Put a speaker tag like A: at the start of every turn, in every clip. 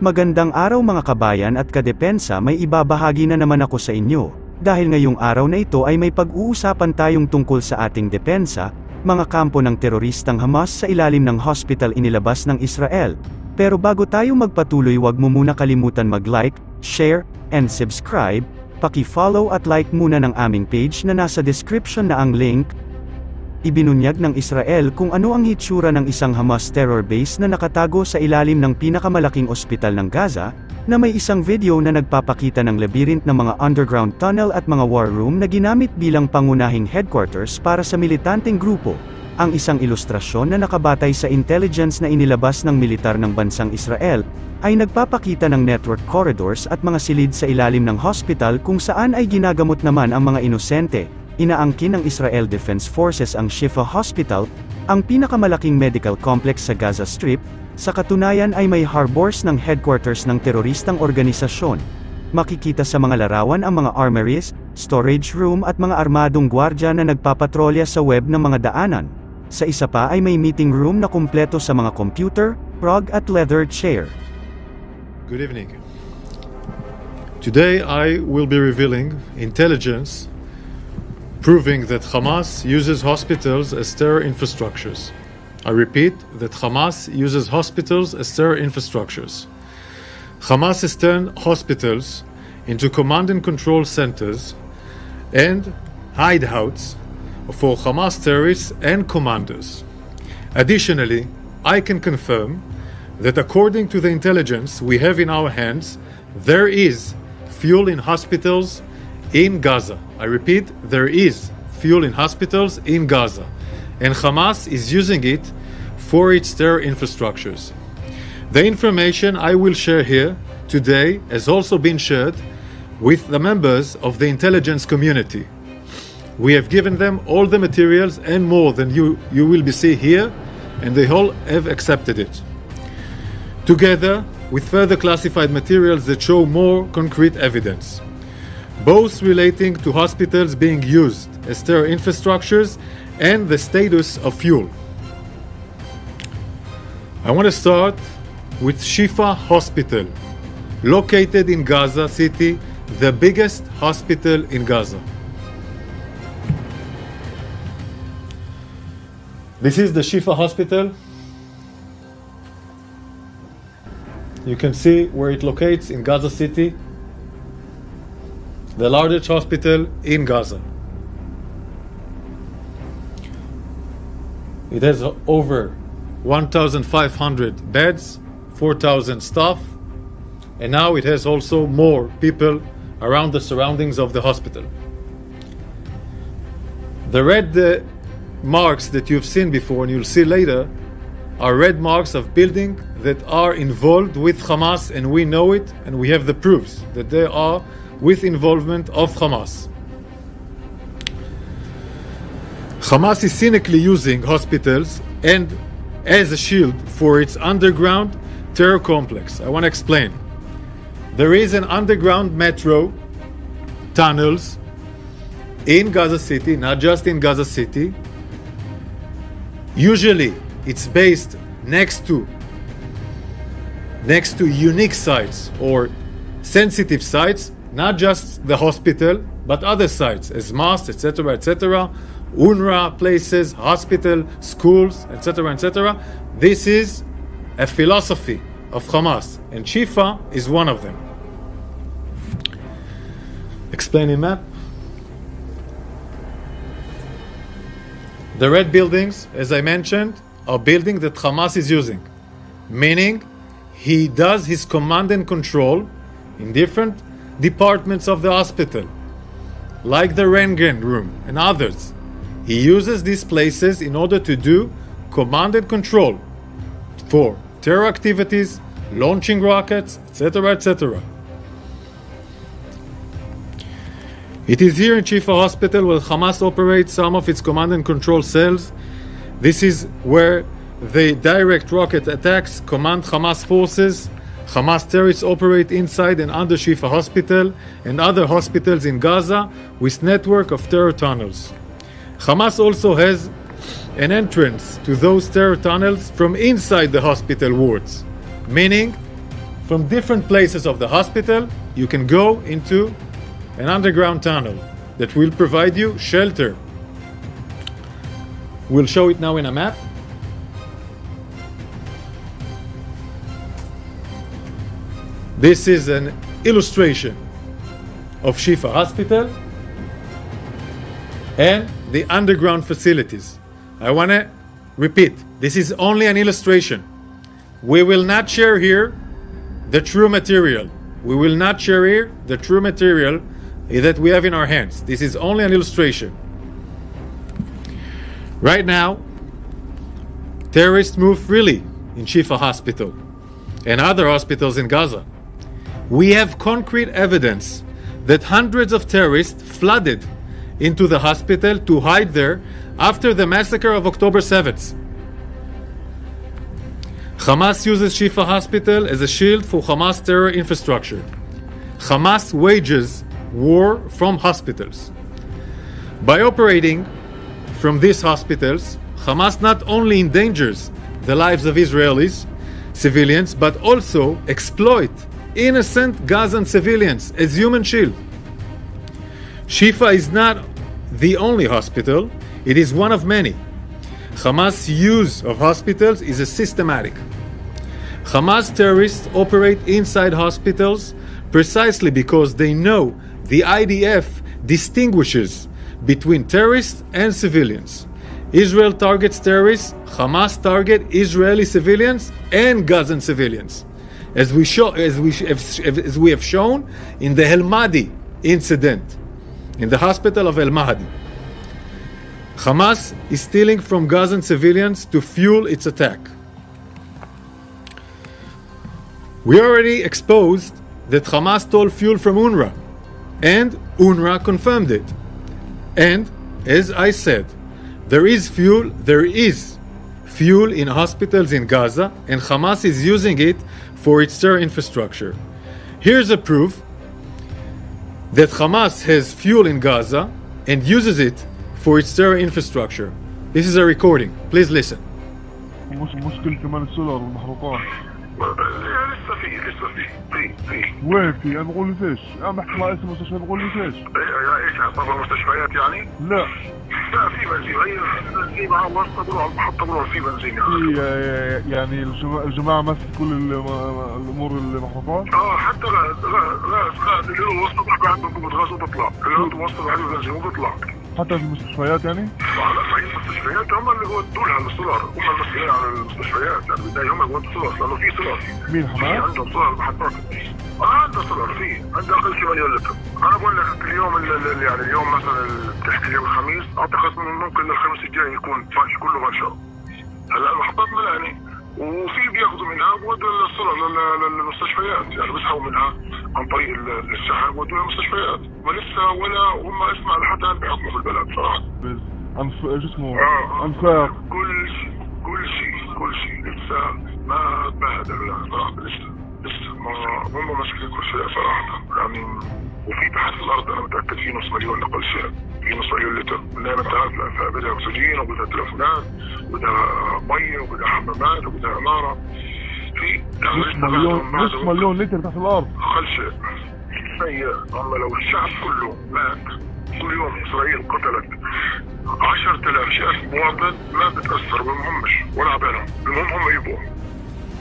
A: Magandang araw mga kabayan at kadepensa, may ibabahagi na naman ako sa inyo. Dahil ngayong araw na ito ay may pag-uusapan tayong tungkol sa ating depensa, mga kampo ng teroristang Hamas sa ilalim ng hospital inilabas ng Israel. Pero bago tayo magpatuloy, wag mo muna kalimutan mag-like, share, and subscribe. Paki-follow at like muna ng aming page na nasa description na ang link. Ibinunyag ng Israel kung ano ang hitsura ng isang Hamas terror base na nakatago sa ilalim ng pinakamalaking ospital ng Gaza, na may isang video na nagpapakita ng labyrinth ng mga underground tunnel at mga war room na ginamit bilang pangunahing headquarters para sa militanteng grupo. Ang isang ilustrasyon na nakabatay sa intelligence na inilabas ng militar ng bansang Israel, ay nagpapakita ng network corridors at mga silid sa ilalim ng hospital kung saan ay ginagamot naman ang mga inosente. Inaangkin ng Israel Defense Forces ang Shifa Hospital, ang pinakamalaking medical complex sa Gaza Strip. Sa katunayan ay may harbors ng headquarters ng teroristang organisasyon. Makikita sa mga larawan ang mga armories, storage room at mga armadong gwardya na nagpapatrolya sa web ng mga daanan. Sa isa pa ay may meeting room na kumpleto sa mga computer, rug at leather chair.
B: Good evening. Today I will be revealing intelligence proving that Hamas uses hospitals as terror infrastructures. I repeat that Hamas uses hospitals as terror infrastructures. Hamas has turned hospitals into command and control centers and hideouts for Hamas terrorists and commanders. Additionally, I can confirm that according to the intelligence we have in our hands, there is fuel in hospitals in Gaza. I repeat, there is fuel in hospitals in Gaza, and Hamas is using it for its terror infrastructures. The information I will share here today has also been shared with the members of the intelligence community. We have given them all the materials and more than you will be see here, and they all have accepted it. Together with further classified materials that show more concrete evidence, both relating to hospitals being used as terror infrastructures and the status of fuel. I want to start with Shifa Hospital, located in Gaza City, the biggest hospital in Gaza. This is the Shifa Hospital. You can see where it locates in Gaza City, the largest hospital in Gaza. It has over 1,500 beds, 4,000 staff, and now it has also more people around the surroundings of the hospital. The red marks that you've seen before and you'll see later are red marks of buildings that are involved with Hamas, and we know it, and we have the proofs that they are with involvement of Hamas. Hamas is cynically using hospitals and as a shield for its underground terror complex. I want to explain. There is an underground metro tunnels in Gaza City, not just in Gaza City. Usually it's based next to unique sites or sensitive sites, not just the hospital, but other sites, as mosques, etc., etc., UNRWA places, hospital, schools, etc., etc. This is a philosophy of Hamas, and Shifa is one of them. Explaining map. The red buildings, as I mentioned, are buildings that Hamas is using, meaning he does his command and control in different departments of the hospital, like the Röntgen room and others. He uses these places in order to do command and control for terror activities, launching rockets, etc., etc. It is here in Shifa Hospital where Hamas operates some of its command and control cells. This is where the direct rocket attacks command Hamas forces. Hamas terrorists operate inside and under Shifa Hospital and other hospitals in Gaza with network of terror tunnels. Hamas also has an entrance to those terror tunnels from inside the hospital wards, meaning from different places of the hospital, you can go into an underground tunnel that will provide you shelter. We'll show it now in a map. This is an illustration of Shifa Hospital and the underground facilities. I want to repeat, this is only an illustration. We will not share here the true material. We will not share here the true material that we have in our hands. This is only an illustration. Right now, terrorists move freely in Shifa Hospital and other hospitals in Gaza. We have concrete evidence that hundreds of terrorists flooded into the hospital to hide there after the massacre of October 7th. Hamas uses Shifa Hospital as a shield for Hamas terror infrastructure. Hamas wages war from hospitals. By operating from these hospitals, Hamas not only endangers the lives of Israelis, civilians, but also exploit innocent Gazan civilians as human shield. Shifa is not the only hospital, it is one of many. Hamas' use of hospitals is systematic. Hamas terrorists operate inside hospitals precisely because they know the IDF distinguishes between terrorists and civilians. Israel targets terrorists, Hamas target Israeli civilians and Gazan civilians, as we have shown in the El Mahdi incident, in the hospital of El Mahdi. Hamas is stealing from Gazan civilians to fuel its attack. We already exposed that Hamas stole fuel from UNRWA, and UNRWA confirmed it. And, as I said, there is fuel in hospitals in Gaza, and Hamas is using it for its terror infrastructure. Here's a proof that Hamas has fuel in Gaza and uses it for its terror infrastructure. This is a recording. Please listen.
C: مشكلة كمان السولار والمحروقات.
D: لسه في
C: وين في؟ انا بقول لي فيش؟ عم بحكي مع اسم المستشفى بقول لي فيش؟
D: ايش طبعا مستشفيات يعني؟
C: لا
D: في بنزين، هي بنزين مع واسطة بروح على المحطة بروح في بنزين
C: يعني الجماعة ماسك كل الامور المحروقات؟
D: حتى غاز اللي هو واسطة بحكي عنده ضغط غاز وبطلع، اللي عنده واسطة عليه بنزين وبطلع.
C: حتى في المستشفيات يعني؟
D: لا صحيح المستشفيات هم اللي ودوا لها السولار، هم المسؤولين عن المستشفيات، يعني بالبداية هم اللي ودوا السولار لأنه في سولار.
C: مين حماس؟
D: عندهم سولار محطات. عنده سولار فيه، عنده أقل شيء مليون لتر. أنا بقول لك اليوم يعني اليوم مثلا بتحكي اليوم الخميس، أعتقد من ممكن الخميس الجاي يكون فاش كله غشا. هلا المحطات ملاني وفي بياخذوا منها بودوا السولار للمستشفيات، يعني بيسحبوا منها عن طريق السحب ودوا للمستشفيات، ولسه ولا هم اسمع لحتى الان بيحكموا في البلد صراحه.
C: شو اسمه؟ انفاق
D: كل شيء لسه ما تبهدلوا صراحه، لسه ما هم ماسكين كل شيء صراحه يعني. وفي تحت الارض انا متاكد في نص مليون اقل شيء، في نص مليون لتر، لان انت عارف بدها اكسجين وبدها تلفونات وبدها ميه وبدها حمامات وبدها عماره. في
C: نص مليون لتر تحت الارض
D: اقل شيء. اما لو الشعب كله مات كل يوم اسرائيل قتلت 10,000 شخص مواطن ما بتاثر ما بهمش ولا عبالهم، المهم هم يبقوا.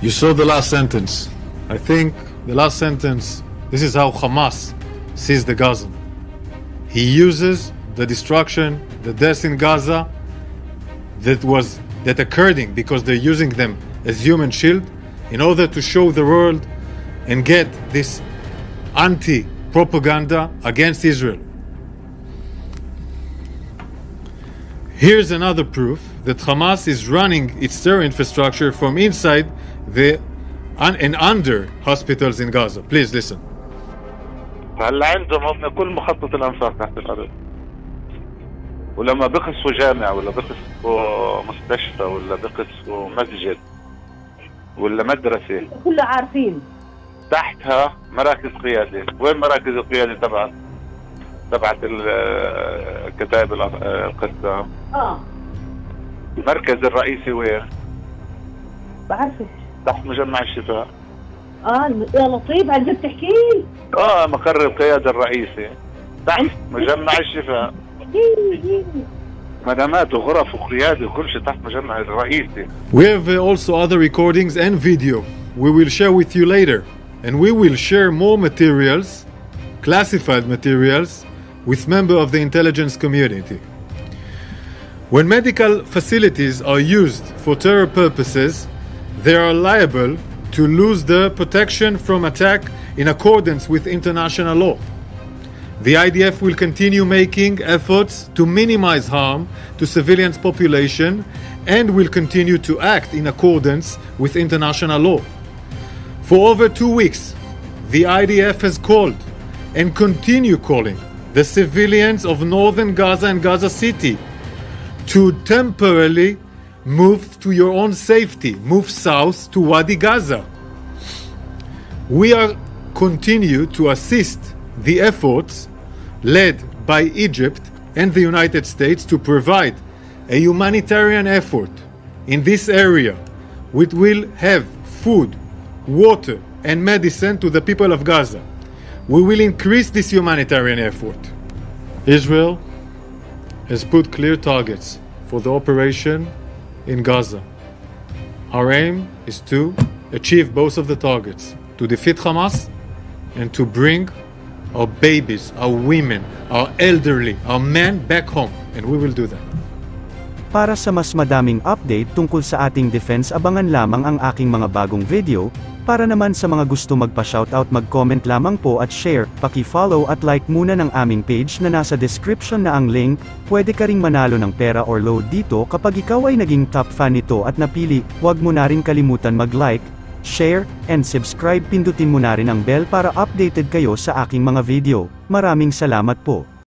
B: You saw the last sentence. I think the last sentence, this is how Hamas sees the Gazan. He uses the destruction, the deaths in Gaza that occurring because they're using them as human shield in order to show the world and get this anti-propaganda against Israel. Here's another proof that Hamas is running its terror infrastructure from inside and under hospitals in Gaza. Please listen.
E: هلا عندهم هم كل مخطط الانفاق تحت الارض، ولما بقصفوا جامع ولا بقصفوا مستشفى ولا بقصفوا مسجد ولا مدرسه
F: كله عارفين
E: تحتها مراكز قياده. وين مراكز القياده تبعت الكتائب القسام؟
F: المركز
E: الرئيسي وين؟
F: بعرفش
E: تحت مجمع الشفاء.
F: يا لطيف عن جد تحكي لي.
E: مقر القيادة الرئيسي تحت مجمع الشفاء، مدامات وغرف وقيادة وكل شيء تحت مجمع الرئيسي.
B: We have also other recordings and video we will share with you later, and we will share more materials, classified materials, with members of the intelligence community. When medical facilities are used for terror purposes, they are liable to lose the protection from attack in accordance with international law. The IDF will continue making efforts to minimize harm to civilian population and will continue to act in accordance with international law. For over 2 weeks, the IDF has called and continue calling the civilians of northern Gaza and Gaza City to temporarily move to your own safety, move south to Wadi Gaza. We are continue to assist the efforts led by Egypt and the United States to provide a humanitarian effort in this area, which will have food, water, and medicine to the people of Gaza. We will increase this humanitarian effort. Israel has put clear targets for the operation in Gaza. Our aim is to achieve both of the targets, to defeat Hamas and to bring our babies, our women, our elderly, our men back home, and we will do that.
A: Para sa mas madaming update tungkol sa ating defense, abangan lamang ang aking mga bagong video. Para naman sa mga gusto magpa-shoutout, mag-comment lamang po at share, paki-follow at like muna ng aming page na nasa description na ang link. Pwede ka ring manalo ng pera or load dito kapag ikaw ay naging top fan nito at napili. Huwag mo na rin kalimutan mag-like, share, and subscribe. Pindutin mo na rin ang bell para updated kayo sa aking mga video. Maraming salamat po.